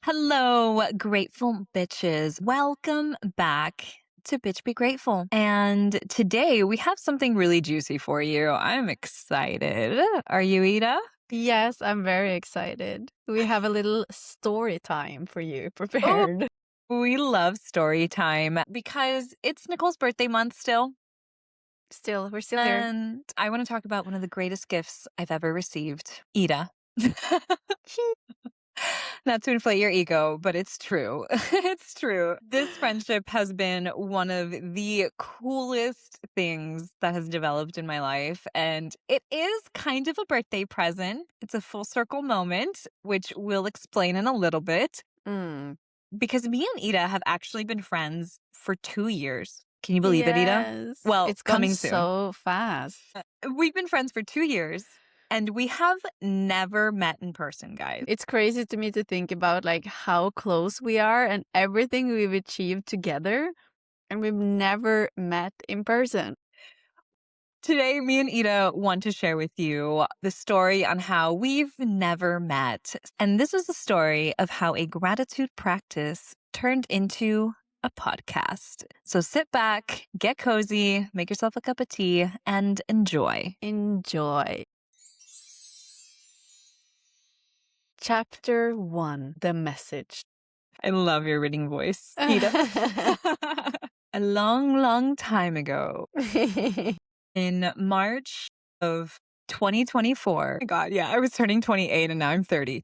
Hello, grateful bitches. Welcome back to Bitch Be Grateful. And today we have something really juicy for you. I'm excited. Are you, Ida? Yes, I'm very excited. We have a little story time for you Oh, prepared. we love story time because it's Nicole's birthday month still. We're still here. And I want to talk about one of the greatest gifts I've ever received, Ida. Not to inflate your ego, but it's true. It's true. This friendship has been one of the coolest things that has developed in my life. And it is kind of a birthday present. It's a full circle moment, which we'll explain in a little bit. Mm. Because me and Ida have actually been friends for 2 years. Can you believe it, Ida? Yes, Well, it's gone coming soon. so fast. We've been friends for 2 years and we have never met in person, guys. It's crazy to me to think about like how close we are and everything we've achieved together, and we've never met in person. Today, me and Ida want to share with you the story on how we've never met. And this is the story of how a gratitude practice turned into a podcast. So sit back, get cozy, make yourself a cup of tea, and enjoy. Enjoy. Chapter 1: The Message. I love your reading voice, Ida. A long, long time ago, in March of 2024. Oh my God, yeah, I was turning 28 and now I'm 30.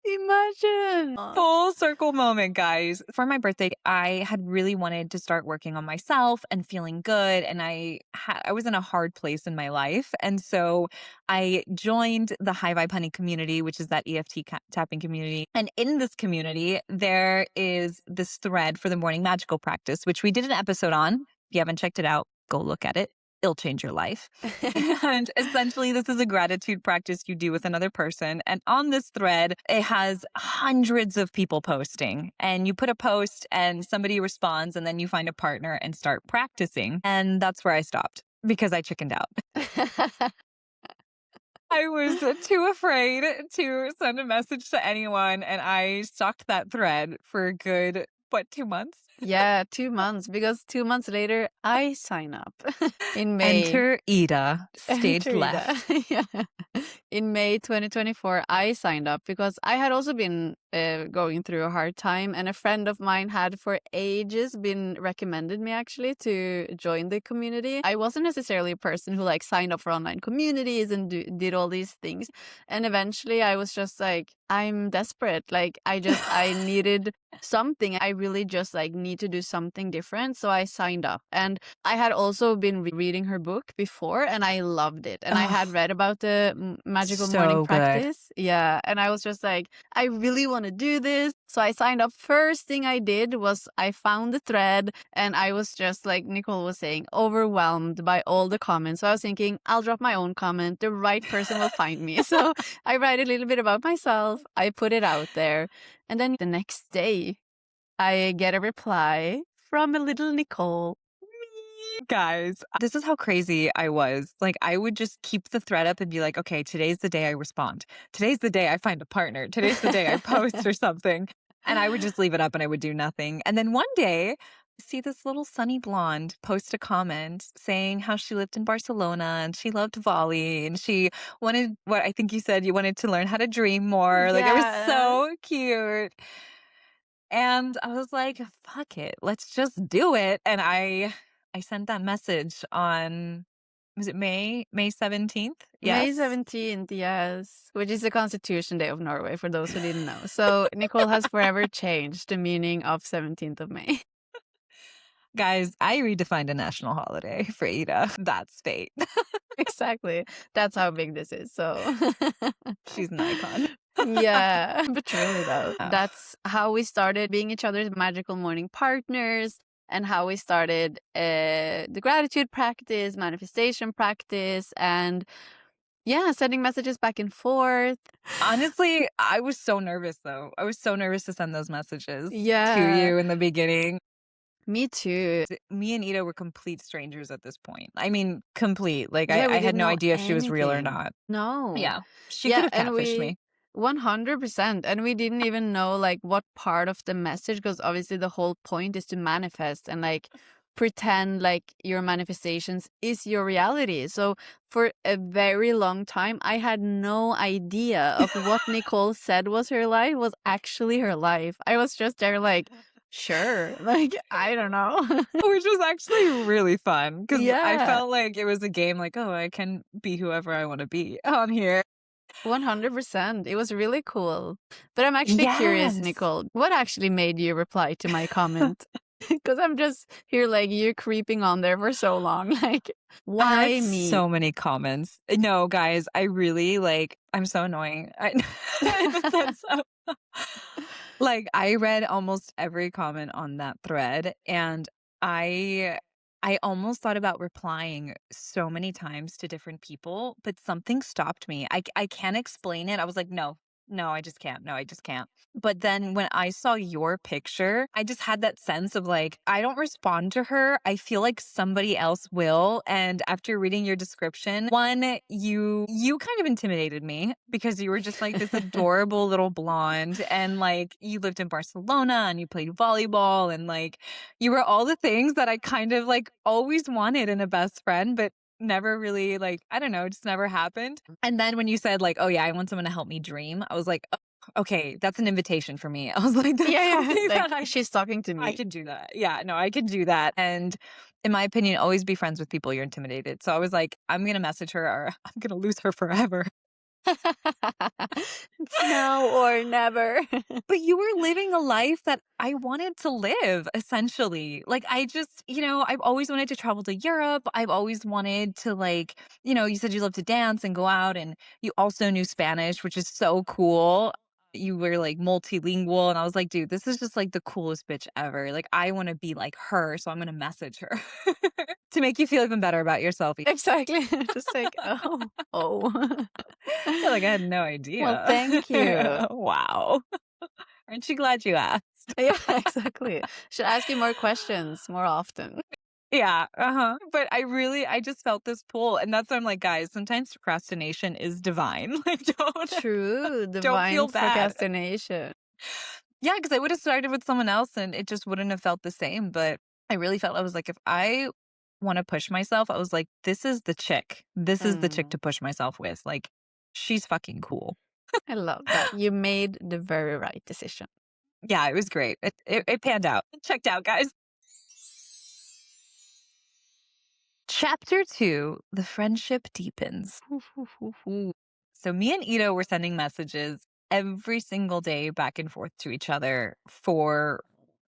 Imagine. Full circle moment, guys. For my birthday, I had really wanted to start working on myself and feeling good. And I was in a hard place in my life. And so I joined the High Vibe Honey community, which is that EFT tapping community. And in this community, there is this thread for the morning magical practice, which we did an episode on. If you haven't checked it out, go look at it. It'll change your life. And essentially, this is a gratitude practice you do with another person. And on this thread, it has hundreds of people posting. And you put a post and somebody responds, and then you find a partner and start practicing. And that's where I stopped because I chickened out. I was too afraid to send a message to anyone. And I stalked that thread for a good, 2 months? Yeah, 2 months, because 2 months later, I sign up in May. Enter Ida, stage Enter Ida. left. Yeah. In May 2024, I signed up because I had also been going through a hard time, and a friend of mine had for ages been recommended me actually to join the community. I wasn't necessarily a person who like signed up for online communities and did all these things. And eventually I was just like, I'm desperate. Like I needed something. I really just like need to do something different. So I signed up, and I had also been reading her book before, and I loved it. And I had read about the magical morning So good. practice. Yeah. And I was just like, I really want to do this. So I signed up. First thing I did was I found the thread, and I was just like Nicole was saying, overwhelmed by all the comments. So I was thinking, I'll drop my own comment. The right person will find me. So I write a little bit about myself. I put it out there. And then the next day, I get a reply from a little Nicole. Guys, this is how crazy I was. Like, I would just keep the thread up and be like, okay, today's the day I respond. Today's the day I find a partner. Today's the day I post or something. And I would just leave it up and I would do nothing. And then one day, I see this little sunny blonde post a comment saying how she lived in Barcelona and she loved volley and she wanted, what I think you said, you wanted to learn how to dream more. Like, it was Yeah. so cute. And I was like, fuck it, let's just do it. And I sent that message on, was it May 17th? May Yes. 17th, yes, which is the Constitution Day of Norway, for those who didn't know. So Nicole has forever changed the meaning of 17th of May. Guys, I redefined a national holiday for Ida. That's fate. Exactly. That's how big this is. So She's an icon. yeah, but truly though, that's how we started being each other's magical morning partners, and how we started the gratitude practice, manifestation practice, and yeah, sending messages back and forth. Honestly, I was so nervous though. I was so nervous to send those messages to Yeah, you in the beginning. me too. Me and Ida were complete strangers at this point. I mean, complete. Like, Yeah, I we had didn't no know idea if she was real or anything. not. No. Yeah. She could Yeah, have and catfished me. 100%. And we didn't even know like what part of the message, because obviously the whole point is to manifest and like pretend like your manifestations is your reality. So for a very long time, I had no idea of what Nicole said was her life was actually her life. I was just there like, sure, like, I don't know. Which was actually really fun because I Yeah. felt like it was a game like, "Oh, I can be whoever I wanna be on here." 100%. It was really cool. But I'm actually curious, Yes. Nicole, what actually made you reply to my comment? Because I'm just here, like, you're creeping on there for so long. Like, I had why me? so many comments. No, guys, I really, I'm so annoying. I in a sense of like, I read almost every comment on that thread, and I I almost thought about replying so many times to different people, but something stopped me. I can't explain it. I was like, "No. No, I just can't. No, I just can't." But then when I saw your picture, I just had that sense of like, I don't respond to her. I feel like somebody else will. And after reading your description, one, you kind of intimidated me because you were just like this adorable little blonde and like you lived in Barcelona and you played volleyball and like you were all the things that I kind of like always wanted in a best friend, but never really like, I don't know, it just never happened. And then when you said like, "Oh yeah, I want someone to help me dream," I was like, okay, that's an invitation for me. I was like, that's Yeah, yeah. something Like, that I she's talking to I me. can do that. Yeah, no, I can do that. And in my opinion, always be friends with people you're intimidated. So I was like, I'm gonna message her or I'm gonna lose her forever. It's now or never. But you were living a life that I wanted to live, essentially. Like, I just, I've always wanted to travel to Europe. I've always wanted to, you said you love to dance and go out, and you also knew Spanish, which is so cool. You were like multilingual. And I was like, dude, this is just like the coolest bitch ever. Like, I want to be like her. So I'm going to message her to make you feel even better about yourself. Exactly. Just like, oh, oh. You're like, I had no Well, idea. thank you. Wow. Aren't you glad you asked? Yeah, exactly. Should ask you more questions more often. Yeah, but I just felt this pull, and that's why I'm like, "Guys, sometimes procrastination is divine." Like, True, don't divine feel bad. procrastination. Yeah, because I would've started with someone else, and it just wouldn't have felt the same, but I really felt I was like, if I wanna push myself, I was like, "This is the chick. This is the chick Mm, to push myself with." Like, she's fucking cool. I love that. You made the very right decision. Yeah, it was great. It panned out. It checked out, guys. Chapter 2, the friendship deepens. So me and Ito were sending messages every single day back and forth to each other for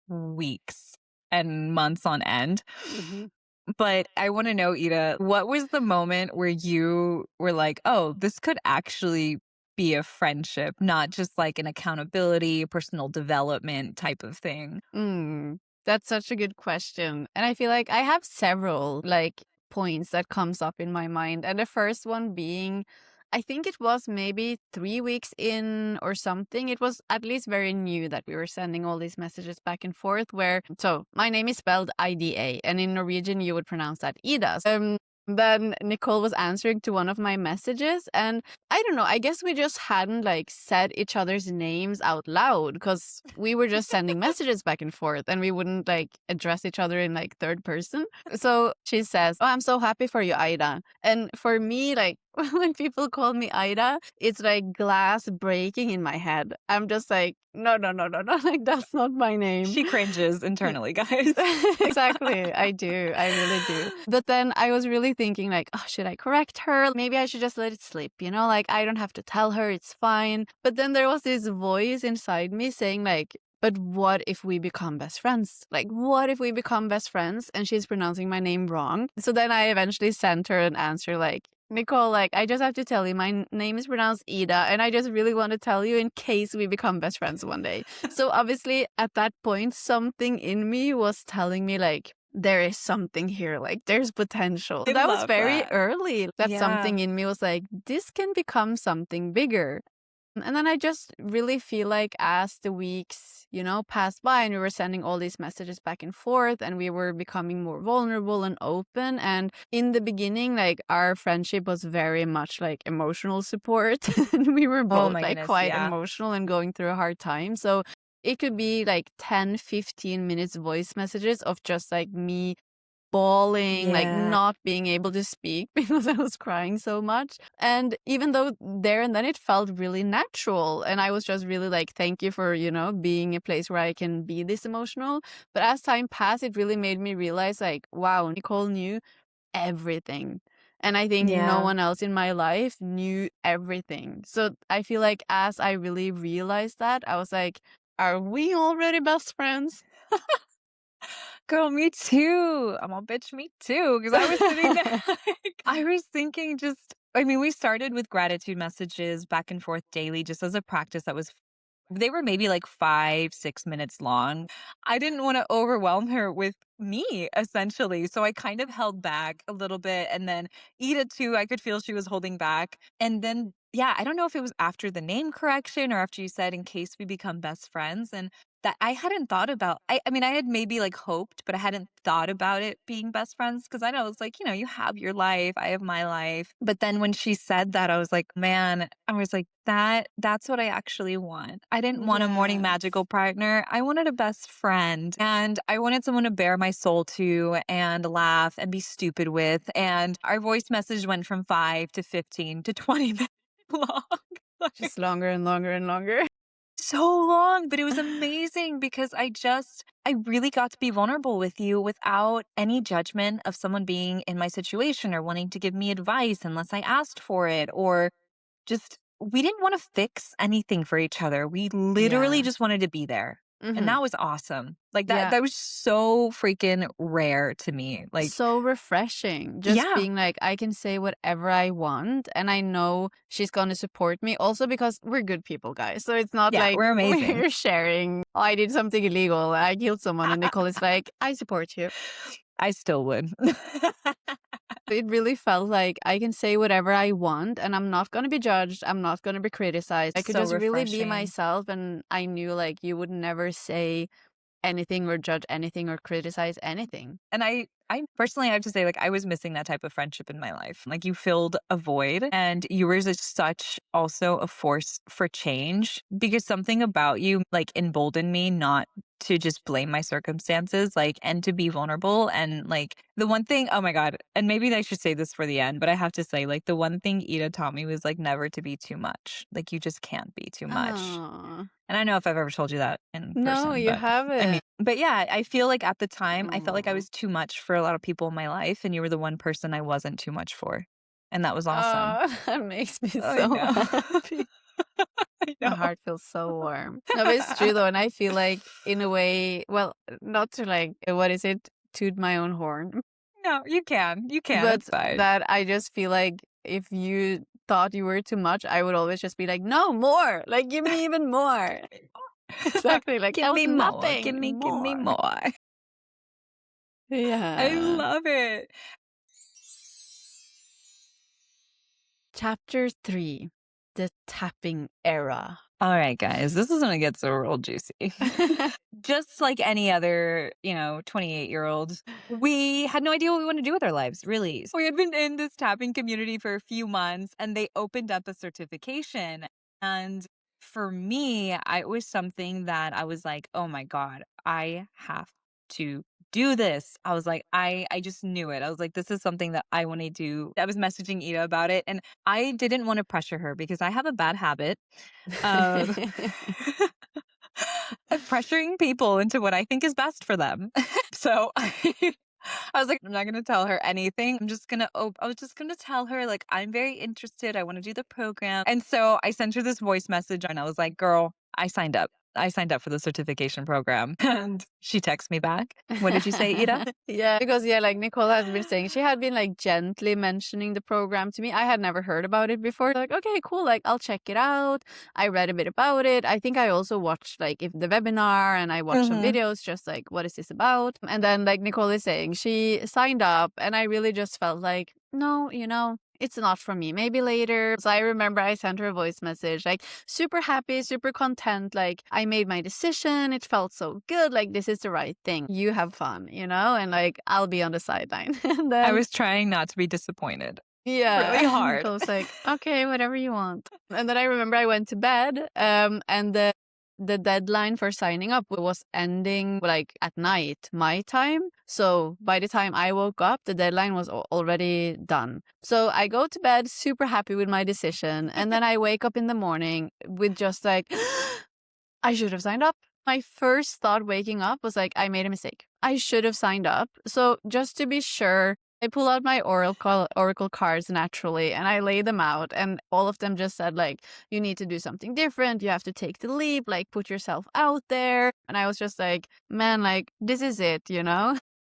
weeks and months on end. Mhm. But I want to know, Ida, what was the moment where you were like, oh, this could actually be a friendship, not just like an accountability, personal development type of thing? Mm, that's such a good question. And I feel like I have several like points that comes up in my mind. And the first one being, I think it was maybe 3 weeks in or something. It was at least very new that we were sending all these messages back and forth where, so my name is spelled IDA, and in Norwegian you would pronounce that Ida. Then Nicole was answering to one of my messages, and I don't know, I guess we just hadn't like said each other's names out loud because we were just sending messages back and forth and we wouldn't like address each other in like third person. So she says, "Oh, I'm so happy for you, Ida." And for me, like when people call me Ida, it's like glass breaking in my head. I'm just like, no, no, no, no, no, like that's not my name. She cringes internally, guys. Exactly. I do. I really do. But then I was really thinking like, oh, should I correct her? Maybe I should just let it slip, like I don't have to tell her, it's fine. But then there was this voice inside me saying like, but what if we become best friends? Like, what if we become best friends and she's pronouncing my name wrong? So then I eventually sent her an answer like, Nicole, like, I just have to tell you, my name is pronounced Ida, and I just really want to tell you in case we become best friends one day. So obviously, at that point, something in me was telling me, like, there is something here, like, there's potential. I That was love very that. early. That Yeah. something in me was like, this can become something bigger. And then I just really feel like as the weeks, passed by and we were sending all these messages back and forth and we were becoming more vulnerable and open. And in the beginning, like our friendship was very much like emotional support. And we were Oh both my like goodness, quite yeah. emotional and going through a hard time. So it could be like 10, 15 minutes voice messages of just like me bawling, like Yeah. not being able to speak because I was crying so much. And even though there and then it felt really natural, and I was just really like, thank you for, being a place where I can be this emotional. But as time passed, it really made me realize, like, wow, Nicole knew everything. And I think no Yeah. one else in my life knew everything. So I feel like as I really realized that, I was like, are we already best friends? Girl, me too. I'm all bitch, me too. Because I was sitting there, like, I was thinking just, I mean, we started with gratitude messages back and forth daily, just as a practice that was, they were maybe like 5, 6 minutes long. I didn't want to overwhelm her with me, essentially. So I kind of held back a little bit. And then Ida, too, I could feel she was holding back. And then, yeah, I don't know if it was after the name correction or after you said, in case we become best friends. And that I hadn't thought about. I mean, I had maybe, like, hoped, but I hadn't thought about it being best friends because I know it's like, you have your life, I have my life. But then when she said that, I was like, "Man," I was like, that's what I actually want." I didn't want a morning Yes. magical partner, I wanted a best friend, and I wanted someone to bare my soul to and laugh and be stupid with, and our voice message went from 5 to 15 to 20 minutes long. Just longer and longer and longer. So long, but it was amazing because I really got to be vulnerable with you without any judgment of someone being in my situation or wanting to give me advice unless I asked for it, or just we didn't want to fix anything for each other. We literally Yeah. just wanted to be there. And Mhm. that was awesome. Like that Yeah. that was so freaking rare to me. Like, So refreshing. Just yeah. being like, I can say whatever I want, and I know she's gonna support me. Also because we're good people, guys. So it's not Yeah, like we're amazing. we're sharing, oh, I did something illegal, I killed someone, and Nicole is like, I support you. I still would. It really felt like I can say whatever I want and I'm not gonna be judged, I'm not gonna be criticized. I could So just really be refreshing. myself, and I knew like you would never say anything or judge anything or criticize anything. And I personally have to say, like, I was missing that type of friendship in my life. Like, you filled a void, and you were just such also a force for change because something about you, like, emboldened me not to just blame my circumstances, like, and to be vulnerable. And, like, the one thing, oh my God, and maybe I should say this for the end, but I have to say, like, the one thing Ida taught me was, like, never to be too much. Like, you just can't be too much. Oh. And I don't know if I've ever told you that in No, person, you but I mean, haven't. but yeah, I feel like at the time, I felt like I Oh. was too much for a lot of people in my life, and you were the one person I wasn't too much for. And that was awesome. Oh, that makes me I so know. happy. I My know. heart feels so warm. No, but it's true though, and I feel like in a way, well, not to like, what is it? Toot my own horn. No, you can. You can. But It's fine. that I just feel like if you thought you were too much, I would always just be like, no, more. Like, give me even more. Exactly. Like, Give that was me more. nothing. Give me More. more. I Yeah. love it. Chapter 3, The Tapping Era. All right, guys, this is when it gets so real juicy. Just like any other, 28-year-old, we had no idea what we wanted to do with our lives, really. We had been in this tapping community for a few months and they opened up a certification. And for me, it was something that I was like, oh my God, I have to do this. I was like, I just knew it. I was like, this is something that I want to do. I was messaging Ida about it and I didn't want to pressure her because I have a bad habit of of pressuring people into what I think is best for them. So I was like, I'm not gonna tell her anything. I was just gonna tell her, like, I'm very interested. I want to do the program. And so I sent her this voice message and I was like, girl, I signed up. I signed up for the certification program. And she texts me back. What did you say, Ida? Yeah, because yeah, like Nicole has been saying, she had been like gently mentioning the program to me. I had never heard about it before. Like, okay, cool, like I'll check it out. I read a bit about it. I think I also watched like if the webinar and I watched some Hmm. videos just like what is this about? And then like Nicole is saying, she signed up and I really just felt like, no, it's not for me. Maybe later. So I remember I sent her a voice message, like super happy, super content. Like I made my decision. It felt so good. Like this is the right thing. You have fun, and like I'll be on the sideline. And I then was trying not to be disappointed yeah, really and hard. Nicole was like, okay, whatever you want. And then I remember I went to bed, and the deadline for signing up was ending like at night, my time. So by the time I woke up, the deadline was already done. So I go to bed super happy with my decision. And then I wake up in the morning with just like, I should have signed up. My first thought waking up was like, I made a mistake. I should have signed up. So just to be sure, I pull out my oracle cards naturally and I lay them out, and all of them just said like, you need to do something different. You have to take the leap, like put yourself out there. And I was just like, man, like this is it.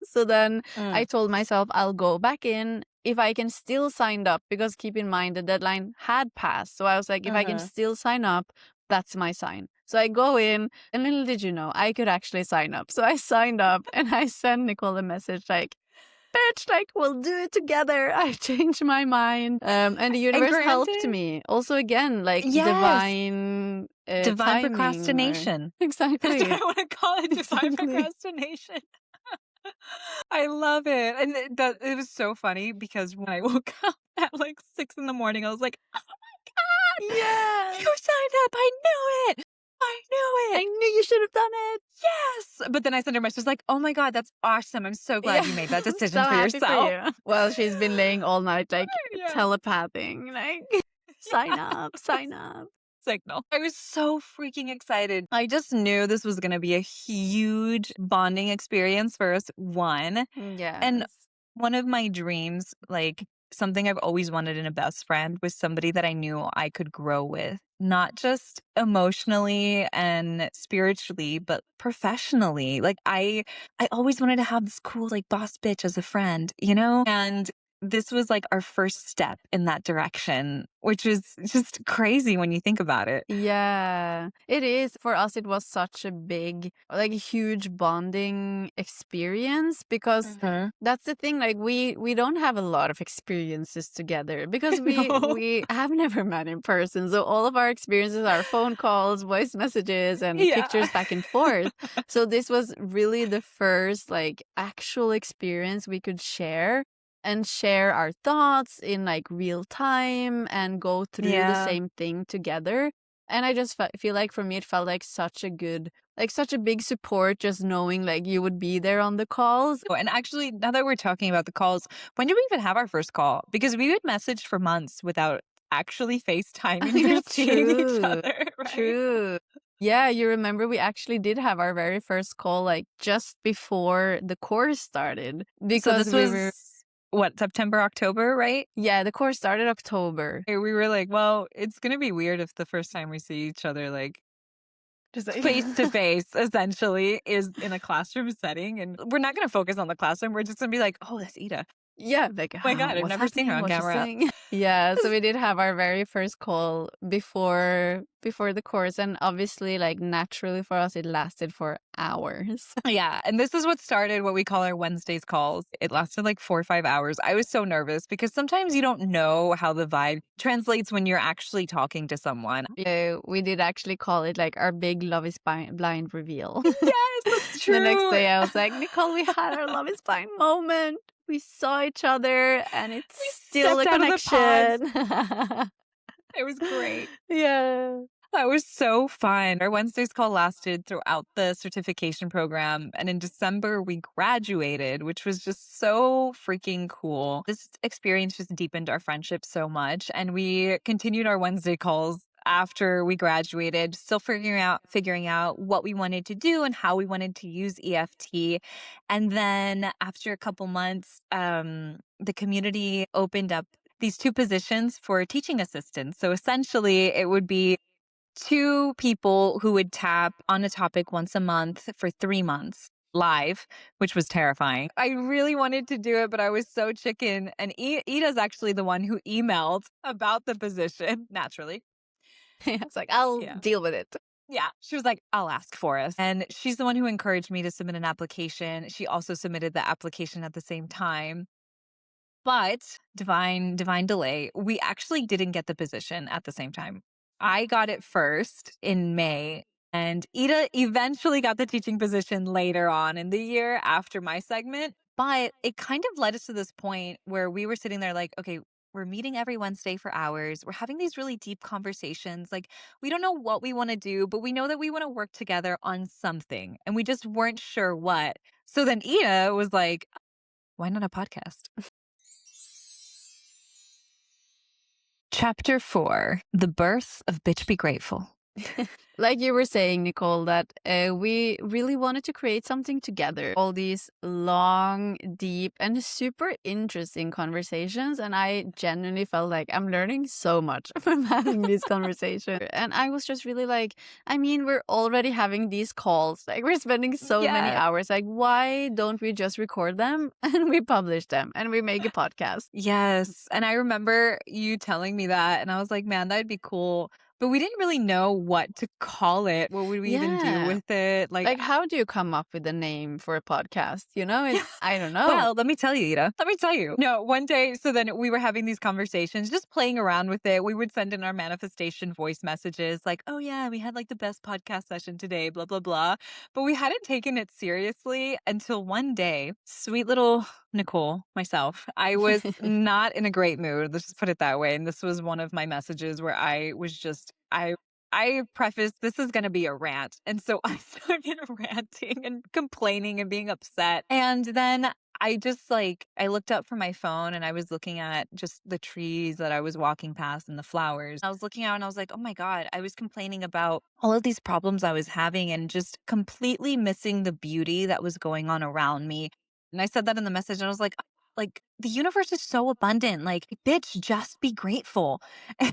So then I Mm, told myself I'll go back in if I can still sign up, because keep in mind the deadline had passed. So I was like, if I can mhm. still sign up, that's my sign. So I go in, and little did you know, I could actually sign up. So I signed up and I sent Nicole a message like, bitch, like, we'll do it together. I changed my mind. And the And universe helped granted, me. Also, again, like yes, divine divine timing or procrastination. That's what exactly. I wanna call it, divine Exactly. procrastination. I love it, and it was so funny because when I woke up at, like, 6 in the morning, I was like, "Oh my god, Yes. you signed up, I knew it, I knew I it, knew you should have done it. yes!" But then I sent her a message like, "Oh my god, that's awesome, I'm so glad Yeah. you made that So decision for happy for yourself." you. Well, she's been laying all night, like Yeah. telepathing, like, sign up, sign up. Signal. I was so freaking excited. I just knew this was gonna be a huge bonding experience for us, 1. And Yes. one of my dreams, like something I've always wanted in a best friend, was somebody that I knew I could grow with, not just emotionally and spiritually, but professionally. Like I always wanted to have this cool like boss bitch as a friend, you know? And this was like our first step in that direction, which was just crazy when you think about it. Yeah, it is. For us, it was such a big, like, huge bonding experience because Mhm. that's the thing. Like, we don't have a lot of experiences together because we No. we have never met in person. So all of our experiences are phone calls, voice messages, and Yeah. pictures back and forth. So this was really the first like actual experience we could share and share our thoughts in like real time and go through the Yeah. same thing together. And I just feel like for me, it felt like such a big support just knowing like you would be there on the calls. Oh, and actually, now that we're talking about the calls, when did we even have our first call? Because we would message for months without actually FaceTiming or Yeah, seeing each true. other, right? True. Yeah, you remember we actually did have our very first call like just before the course started So because this we were, was what, September, October, right? yeah, the course started October. We were like, well, it's gonna be weird if the first time we see each other, like Just like, face to face, essentially, is in a classroom setting, and we're not gonna focus on the classroom. We're just gonna be like, oh, that's Ida. yeah, like, Oh my god, I've what's never seen her happening? on What's she camera. saying? Yeah, so we did have our very first call before the course, and obviously, like, naturally for us, it lasted for hours. Yeah, and this is what started what we call our Wednesdays calls. It lasted like 4 or 5 hours. I was so nervous because sometimes you don't know how the vibe translates when you're actually talking to someone. Yeah, we did actually call it, like, our big Love is Blind reveal. Yes, that's The next true. day, I was like, "Nicole, we had our Love is Blind moment. We saw each other, and it's We still stepped a out of the pods. connection." It was great. Yeah. That was so fun. Our Wednesdays call lasted throughout the certification program. And in December, we graduated, which was just so freaking cool. This experience just deepened our friendship so much. And we continued our Wednesday calls after we graduated, still figuring out what we wanted to do and how we wanted to use EFT. And then after a couple months, the community opened up these 2 positions for teaching assistants. So essentially, it would be 2 people who would tap on a topic once a month for 3 months live, which was terrifying. I really wanted to do it, but I was so chicken, and Ida's actually the one who emailed about the position, naturally. Yeah, it's like, "I'll Yeah. deal with it." Yeah, she was like, "I'll ask for us." And she's the one who encouraged me to submit an application. She also submitted the application at the same time. But divine delay, we actually didn't get the position at the same time. I got it first in May, and Ida eventually got the teaching position later on in the year after my segment. But it kind of led us to this point where we were sitting there like, okay, we're meeting every Wednesday for hours. We're having these really deep conversations. Like, we don't know what we want to do, but we know that we want to work together on something. And we just weren't sure what. So then Ida was like, why not a podcast? Chapter 4, The Birth of Bitch Be Grateful. Like you were saying, Nicole, that we really wanted to create something together. All these long, deep, and super interesting conversations. And I genuinely felt like I'm learning so much from having these conversations. And I was just really like, I mean, we're already having these calls. Like, we're spending so many Yeah. hours. Like, why don't we just record them and we publish them and we make a podcast? Yes. And I remember you telling me that, and I was like, man, that'd be cool. But we didn't really know what to call it. What would we even do Yeah. with it? Like, Like, how do you come up with a name for a podcast? You know, it's, I don't know. well, let me tell you, Ida. Let me tell you. No, one day, so then we were having these conversations, just playing around with it. We would send in our manifestation voice messages like, oh, yeah, we had like the best podcast session today, blah, blah, blah. But we hadn't taken it seriously until one day, sweet little Nicole, myself, I was not in a great mood. Let's just put it that way. And this was one of my messages where I was just, I prefaced this is going to be a rant. And so I started ranting and complaining and being upset. And then I just like, I looked up from my phone and I was looking at just the trees that I was walking past and the flowers. I was looking out and I was like, oh my God, I was complaining about all of these problems I was having and just completely missing the beauty that was going on around me. And I said that in the message and I was like, the universe is so abundant. Like, bitch, just be grateful. And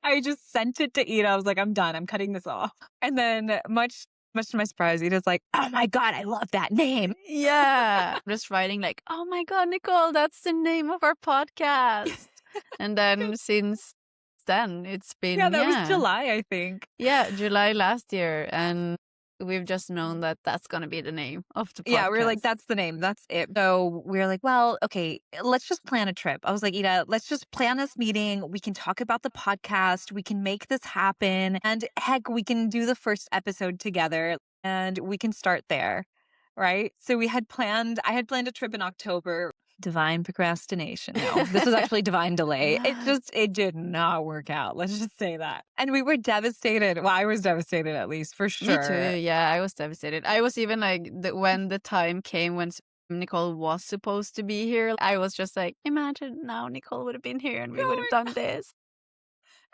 I just sent it to Ida. I was like, I'm done. I'm cutting this off. And then much to my surprise, Ida's like, oh my God, I love that name. Yeah. Just writing like, oh my God, Nicole, that's the name of our podcast. And then since then, it's Yeah, been, that was yeah. July, I think. Yeah, July last year. And we've just known that that's going to be the name of the Yeah, we were like, podcast. that's the name. That's it. So we were like, well, okay, let's just plan a trip. I was like, Ida, let's just plan this meeting. We can talk about the podcast. We can make this happen. And heck, we can do the first episode together and we can start there. Right. So I had planned a trip in October. Divine procrastination. No, this was actually divine delay. It did not work out. Let's just say that. And we were devastated. Well, I was devastated at least for Me too. sure. Yeah, I was devastated. I was even like, when the time came when Nicole was supposed to be here, I was just like, imagine now Nicole would have been here and we would have done this.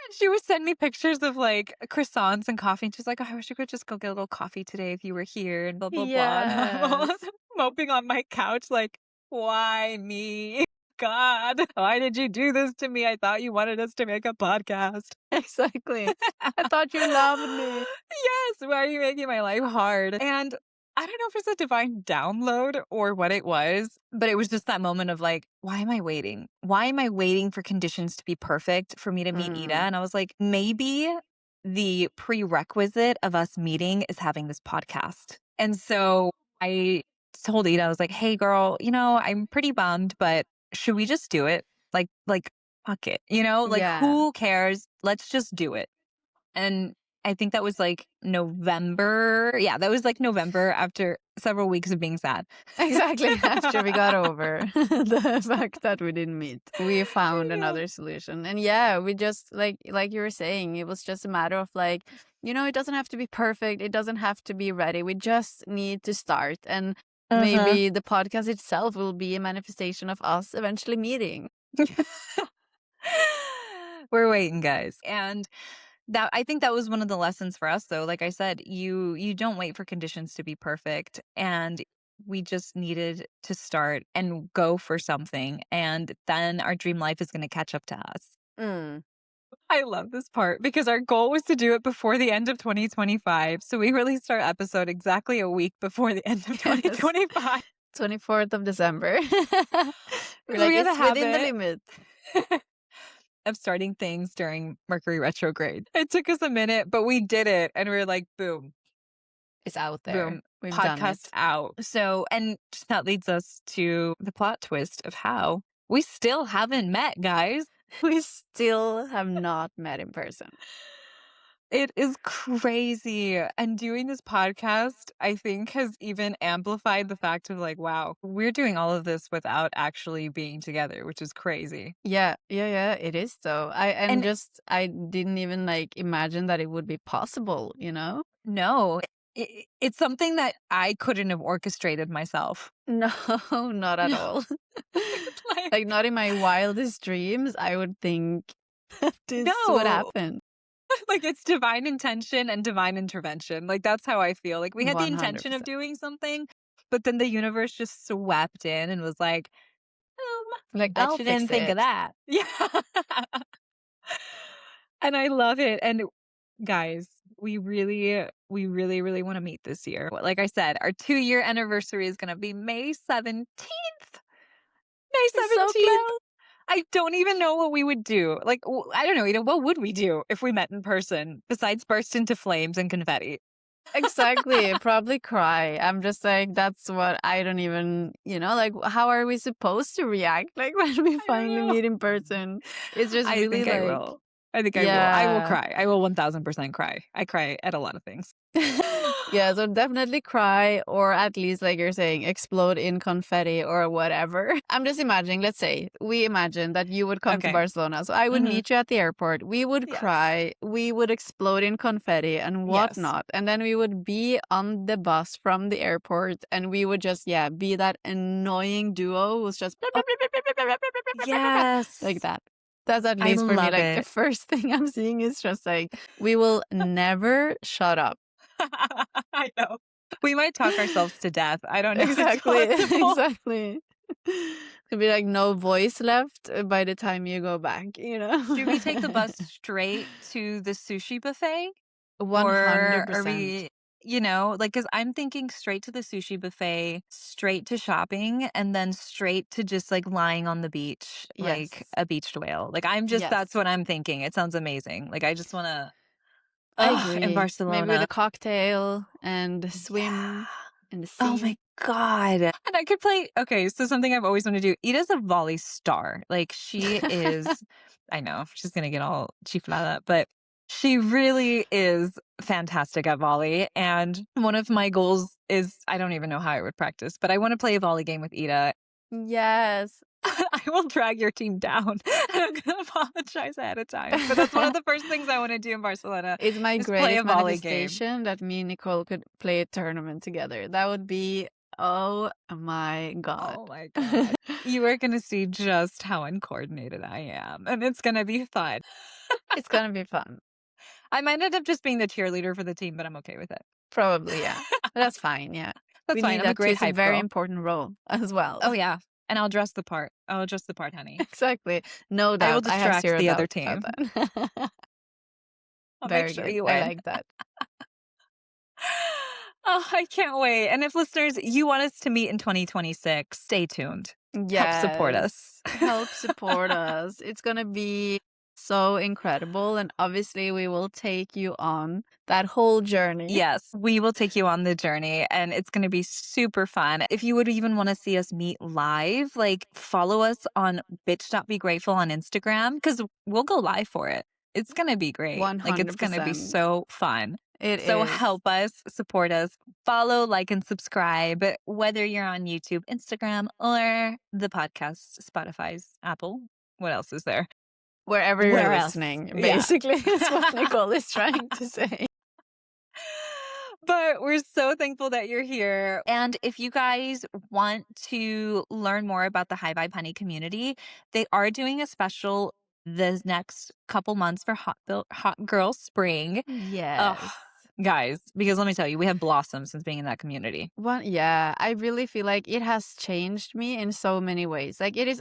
And she would send me pictures of like croissants and coffee. And she's like, oh, I wish you could just go get a little coffee today if you were here and blah, blah, blah. And I'm all Yes, moping on my couch, like, why me? God, why did you do this to me? I thought you wanted us to make a podcast. exactly. I thought you loved me. Yes, why are you making my life hard? And I don't know if it's a divine download or what it was, but it was just that moment of like, why am I waiting? Why am I waiting for conditions to be perfect for me to meet Ida? Mm. And I was like, maybe the prerequisite of us meeting is having this podcast. And so I told Ida, I was like, hey girl, I'm pretty bummed, but should we just do it? Like, fuck it. Like Yeah, who cares? Let's just do it. And I think that was like November. Yeah, that was like November after several weeks of being sad. exactly. After we got over the fact that we didn't meet, we found Yeah. another solution. And yeah, we just like you were saying, it was just a matter of like, it doesn't have to be perfect. It doesn't have to be ready. We just need to start. And Uh-huh. maybe the podcast itself will be a manifestation of us eventually meeting. We're waiting, guys. And that I think that was one of the lessons for us though. Like I said, you don't wait for conditions to be perfect. And we just needed to start and go for something. And then our dream life is going to catch up to us. Mm. I love this part because our goal was to do it before the end of 2025. So we released our episode exactly a week before the end of Yes. 2025. 24th of December. We're Because like, we had a it's within the habit limit. of starting things during Mercury retrograde. It took us a minute, but we did it. And we were like, boom, It's out there. boom, We've done podcast it. out. So, and just that leads us to the plot twist of how. We still haven't met, guys. We still have not met in person. It is crazy. And doing this podcast, I think, has even amplified the fact of like, wow, we're doing all of this without actually being together, which is crazy. Yeah, yeah, yeah, it is though. And I didn't even like imagine that it would be possible, you know? no, it's something that I couldn't have orchestrated myself. No, not at No, all. it's Like like, not in my wildest dreams, I would think that this would no, happen. like it's divine intention and divine intervention. Like that's how I feel. Like we had the intention of 100%. doing something, but then the universe just swept in and was like, Like bet I'll you didn't fix think of it. that. Yeah. And I love it. And guys, we really want to meet this year. Like I said, our 2-year anniversary is going to be May 17th. May It's so 17th. close. I don't even know what we would do. Like, I don't know, what would we do if we met in person besides burst into flames and confetti? Exactly. Probably cry. I'm just like, that's what I don't even, like, how are we supposed to react? Like, when we I don't finally know. meet in person, it's just I really think I like, will. I think I will. I will yeah. cry. I will 1000% cry. I cry at a lot of things. Yeah, so definitely cry, or at least, like you're saying, explode in confetti or whatever. I'm just imagining, let's say, we imagine that you would come to Okay. Barcelona. So I would Mhm. meet you at the airport. We would Yes. cry, we would explode in confetti and Yes. whatnot. And then we would be on the bus from the airport and we would just, yeah, be that annoying duo who's just Oh, like yes. that. That's at I least for me, love like the it. first thing I'm seeing is just like, we will never shut up. I know. We might talk ourselves to death. I don't know. It's Exactly, possible. exactly. Could be like no voice left by the time you go back, you Should we take the know? bus straight to the sushi buffet? Or are 100%. we, like, because I'm thinking straight to the sushi buffet, straight to shopping, and then straight to just like lying on the beach like Yes. a beached whale. Like, that's Yes. what I'm thinking. It sounds amazing. Like, I just want to, I in agree. Maybe with Barcelona. a cocktail and Yeah. swim in the Oh my sea. God. And I could play. Okay. So, something I've always wanted to do. Ida's a volley star. Like, she is, I know she's going to get all chiflada, but she really is fantastic at volley. And one of my goals is I don't even know how I would practice, but I want to play a volley game with Ida. Yes. I will drag your team down. I'm going to apologize ahead of time. But that's one of the first things I want to do in Barcelona It's my is play a greatest volley game. manifestation that me and Nicole could play a tournament together. That would be, oh my God. Oh my God. You are going to see just how uncoordinated I am, and it's going to be fun. It's gonna be fun. I might end up just being the cheerleader for the team, but I'm okay with it. Probably, yeah. But that's fine, yeah. That's We fine. need I'm a that too. great It's a hype very girl. important role as well. Oh, yeah. And I'll dress the part. I'll dress the part, honey. Exactly. No I will doubt. I have distract zero the other doubt about team. that. I'll make Very sure good. you I win. like that. Oh, I can't wait. And if listeners, you want us to meet in 2026, stay tuned. Help support us. Yes. Help support us. It's gonna be so incredible. And obviously, we will take you on that whole journey. Yes, we will take you on the journey and it's going to be super fun. If you would even want to see us meet live, like follow us on bitch.begrateful on Instagram because we'll go live for it. It's going to be great. Like it's going to be 100%. so fun. It So is. help us, support us, follow, like, and subscribe, whether you're on YouTube, Instagram, or the podcast, Spotify's, Apple. What else is there? Wherever you're Where else? listening, Yeah. basically, is what Nicole is trying to say. But we're so thankful that you're here. And if you guys want to learn more about the High Vibe Honey community, they are doing a special this next couple months for Hot Girl Spring. Oh, Yes. guys, because let me tell you, we have blossomed since being in that community. Yeah, I really feel like it has changed me in so many ways. Like it's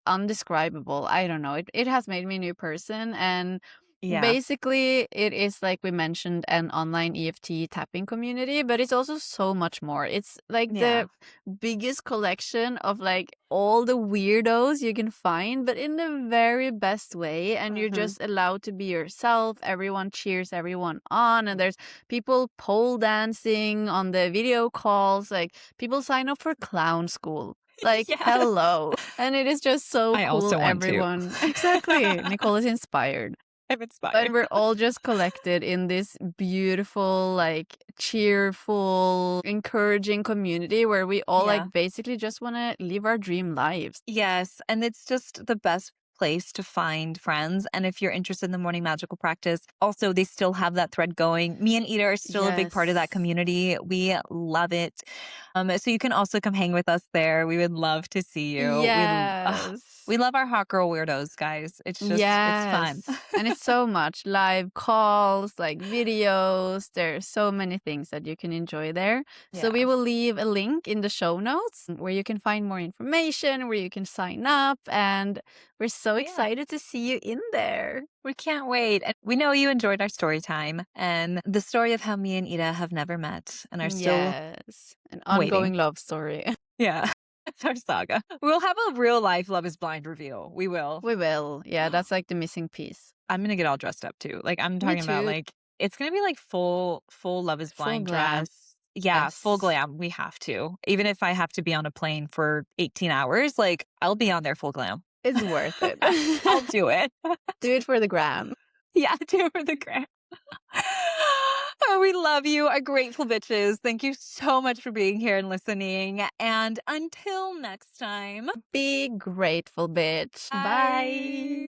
undescribable. I don't know. It has made me a new person, and Yeah. basically it is like we mentioned an online EFT tapping community, but it's also so much more. It's like Yeah. the biggest collection of like all the weirdos you can find, but in the very best way, and you're Hmm. just allowed to be yourself. Everyone cheers everyone on, and there's people pole dancing on the video calls. Like people sign up for clown school. Like, Yes. hello. And it is just so I cool, also want to. everyone. Exactly. Nicole is inspired. I'm But inspired. we're all just collected in this beautiful, like, cheerful, encouraging community where we all, Yeah. like, basically just want to live our dream lives. Yes, and it's just the best place to find friends, and if you're interested in the morning magical practice, also, they still have that thread going. Me and Ida are still a big part of that Yes. community. We love it. So you can also come hang with us there. We would love to see you. We Yes. love our hot girl weirdos, guys. It's fun. Yes. And it's so much live calls, like videos. There's so many things that you can enjoy there. So we Yeah. will leave a link in the show notes where you can find more information, where you can sign up. And we're so Yeah. excited to see you in there. We can't wait. And we know you enjoyed our story time and the story of how me and Ida have never met and are still Yes. An waiting. ongoing love story. Yeah. It's our saga. We'll have a real life Love is Blind reveal. We will. We will. Yeah, that's like the missing piece. I'm gonna get all dressed up too. Like, I'm Me talking about, too. like, it's gonna be, like, full Love is Full Blind glam. dress. Yeah, full Yes. glam. We have to. Even if I have to be on a plane for 18 hours, like, I'll be on there full glam. It's worth it. I'll do it. Do it for the gram. Yeah, do it for the gram. Oh, we love you, our grateful bitches. Thank you so much for being here and listening, and until next time, Be grateful, bitch. Bye. bye.